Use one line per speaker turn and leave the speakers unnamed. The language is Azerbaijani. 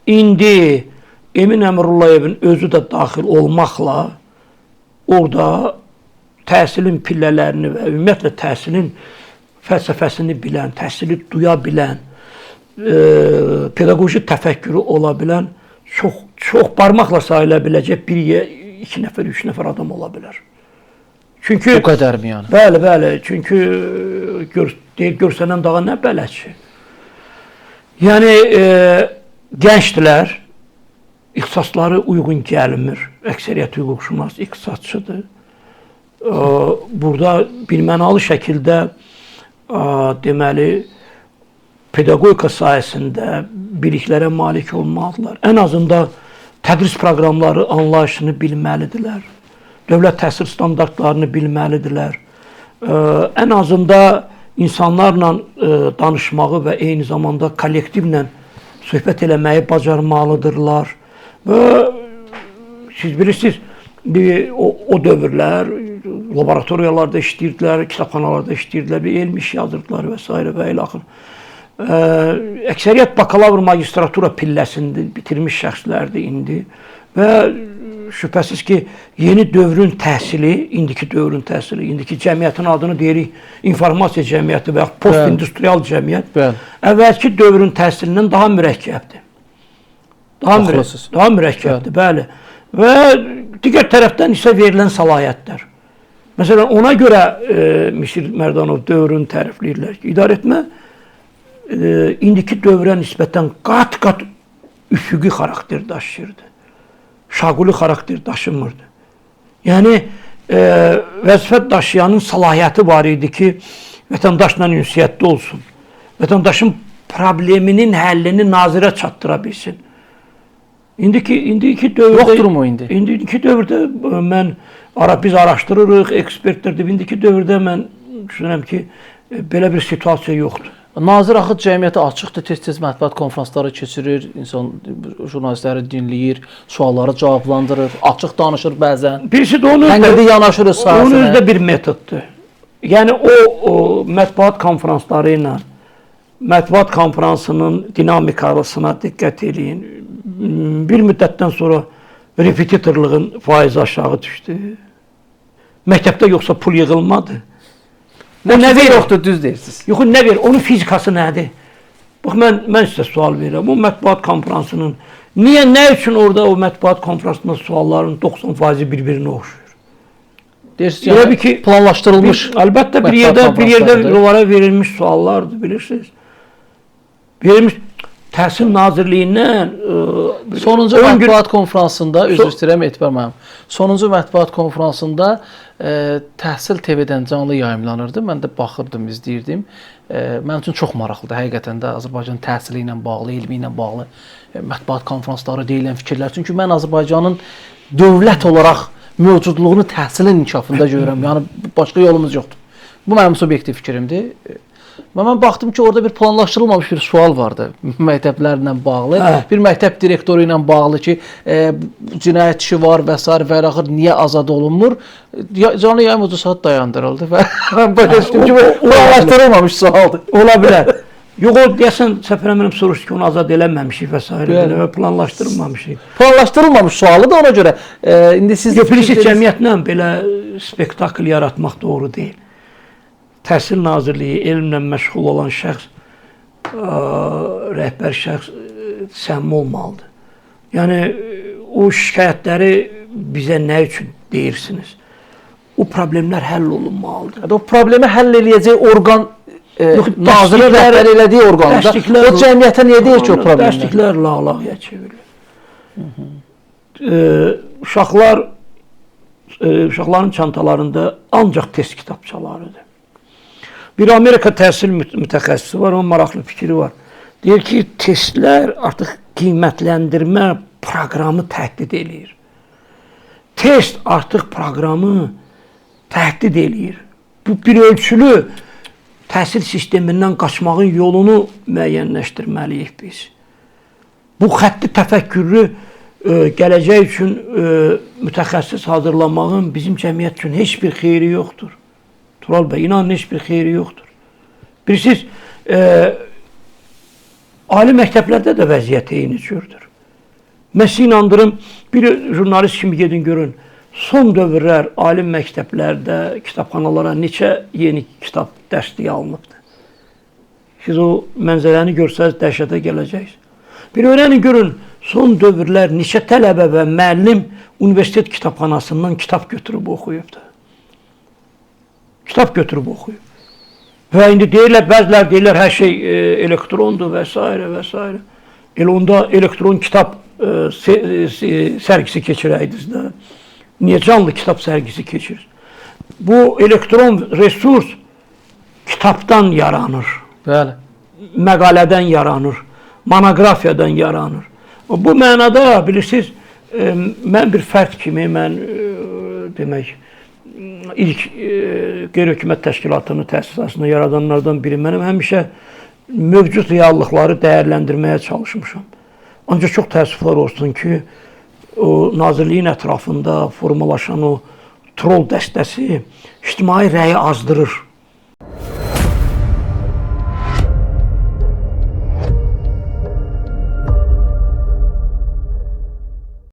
indi Emin Əmrullayevin özü də daxil olmaqla orada təhsilin pillələrini və ümumiyyətlə təhsilin fəlsəfəsini bilən, təhsili duya bilən, pedaqoji təfəkkürü ola bilən çox barmaqla sayıla biləcək bir, 2 nəfər, 3 nəfər adam ola bilər. Çünki
o qədər mi yəni?
Bəli, bəli. Çünki görsənən dağa nə bələdçi. Yəni gəncdilər, ixtisasları uyğun gəlmir. Əksəriyyət hüquqşünas ixtisasçıdır. Burada birmənalı şəkildə deməli pedaqogika sayəsində biliklərə malik olmalıdırlar. Ən azından tədris proqramları anlayışını bilməlidirlər. Dövlət təhsil standartlarını bilməlidirlər. Ən azından insanlarla danışmağı və eyni zamanda kollektivlə söhbət eləməyi bacarmalıdırlar. Və siz bilirsiniz, o dövrlər laboratoriyalarda işləyirdilər, kitabxanalarda işləyirdilər, elmi iş yazırdılar və s. və ilə axır. Əksəriyyət bakalavr magistratura pilləsində bitirmiş şəxslərdir indi və şübhəsiz ki, yeni dövrün təhsili, indiki dövrün təhsili, indiki cəmiyyətin adını deyirik, informasiya cəmiyyəti və yaxud post-industrial cəmiyyət, əvvəlki dövrün təhsilindən daha mürəkkəbdir. Daha mürəkkəbdir, bəli. Və digər tərəfdən isə verilən səlahiyyətlər. Məsələn, ona görə Mişir Mərdanov dövrünü tərifləyirlər ki, idarəetmə indiki dövrə nisbətən qat-qat üfüqi xarakter daşıyırdı. Şaquli xarakter daşımırdı. Yəni, vəzifə daşıyanın səlahiyyəti var idi ki, vətəndaşla ünsiyyətdə olsun. Vətəndaşın probleminin həllini nazirə çatdıra bilsin. İndiki dövrdə...
Yoxdur mu indi?
İndiki dövrdə biz araşdırırıq, ekspertlərdir. İndiki dövrdə mən düşünürəm ki, belə bir situasiya yoxdur.
Nazir axı cəmiyyətə açıqdır, tez-tez mətbuat konferansları keçirir, insan jurnalistləri dinləyir, sualları cavablandırır, açıq danışır bəzən.
Birisi də
tənqidi yanaşır sahəsinə.
Onun özü də bir metoddur. Yəni o mətbuat konferansları ilə mətbuat konferansının dinamikalısına diqqət eləyin. Bir müddətdən sonra repetitorluğun faizi aşağı düşdü. Məktəbdə yoxsa pul yığılmadı.
O nə verir? Yoxdur, düz deyirsiniz.
Yox, nə verir? Onun fizikası nədir? Bax, mən sizə sual verirəm. O mətbuat konferansının, nə üçün orada o mətbuat konferansında sualların 90% bir-birinə oxşuyur?
Deyirsiniz, yəni planlaşdırılmış.
Əlbəttə, bir yerdə onlara verilmiş suallardır, bilirsiniz. Verilmiş Təhsil Nazirliyindən
sonuncu mətbuat konferansında, üzr istəyirəm, etibar mənim. Sonuncu mətbuat konferansında Təhsil TV-dən canlı yayımlanırdı. Mən də baxırdım, izləyirdim. Mənim üçün çox maraqlıdır. Həqiqətən də Azərbaycan təhsili ilə bağlı, elmi ilə bağlı mətbuat konferansları deyilən fikirlər. Çünki mən Azərbaycanın dövlət olaraq mövcudluğunu təhsilin inkişafında görürəm. Yəni, başqa yolumuz yoxdur. Bu mənim subyektiv fikrimdir. Və mən baxdım ki, orada bir planlaşdırılmamış bir sual vardı məktəblərlə bağlı. Bir məktəb direktoru ilə bağlı ki, cinayət işi var və s. və axır niyə azad olunmur? Canlı yayım o saat dayandırıldı və mən belə düşündüm ki, planlaşdırılmamış sualdır.
Ola bilər. Yox, o deyəsən, səhv eləmirəm, soruşdu ki, onu azad eləməmişik və s. Planlaşdırılmamışıq.
Planlaşdırılmamış sualı da ona görə. İndi siz
bilirsiniz, cəmiyyətlə belə spektakl yaratmaq doğru deyil. Təhsil Nazirliyi elmlə məşğul olan şəxs, rəhbər şəxs səmimi olmalıdır. Yəni, o şikayətləri bizə nə üçün deyirsiniz? O problemlər həll olunmalıdır.
O problemi həll eləyəcək orqan, nazirin rəhbər elədiyi orqanda, o cəmiyyətə niyə deyir ki, o problemlər?
Dərsliklər lağlağıya çevrilir. Uşaqların çantalarında ancaq test kitabçalarıdır. Bir Amerika təhsil mütəxəssisi var, onun maraqlı fikri var. Deyir ki, testlər artıq qiymətləndirmə proqramı təhdid eləyir. Test artıq proqramı təhdid eləyir. Bu bir ölçülü təhsil sistemindən qaçmağın yolunu müəyyənləşdirməliyik biz. Bu xətti təfəkkürlü gələcək üçün mütəxəssis hazırlamağın bizim cəmiyyət üçün heç bir xeyri yoxdur. Tural bəy, inanın heç bir xeyri yoxdur. Bilirsiniz, ali məktəblərdə də vəziyyət eyni cürdür. Mən sizi inandırım, bir jurnalist kimi gedin görün. Son dövrlər alim məktəblərdə, kitabxanalara neçə yeni kitab dərsliyi alınıbdır. Siz o mənzərəni görsəniz dəhşətə gələcəksiniz. Bir öyrənin görün, son dövrlər neçə tələbə və müəllim universitet kitabxanasından kitab götürüb oxuyubdur. Kitab götürüb oxuyub. Və indi deyirlər, bəzilər deyirlər, hər şey elektrondur və s. və s. Elə onda elektron kitab sərgisi keçirəydiniz də. Niyə canlı kitab sərgisi keçirir? Bu elektron resurs kitabdan yaranır.
Bəli.
Məqalədən yaranır. Monografiyadan yaranır. Bu mənada bilirsiniz, mən bir fərd kimi, mən demək, ilk qeyri-hökumət təşkilatını təsisatını yaradanlardan biri mənim həmişə mövcud reallıqları dəyərləndirməyə çalışmışam. Ancaq çox təəssüflər olsun ki, o nazirliyin ətrafında formalaşan o troll dəstəsi ictimai rəyi azdırır.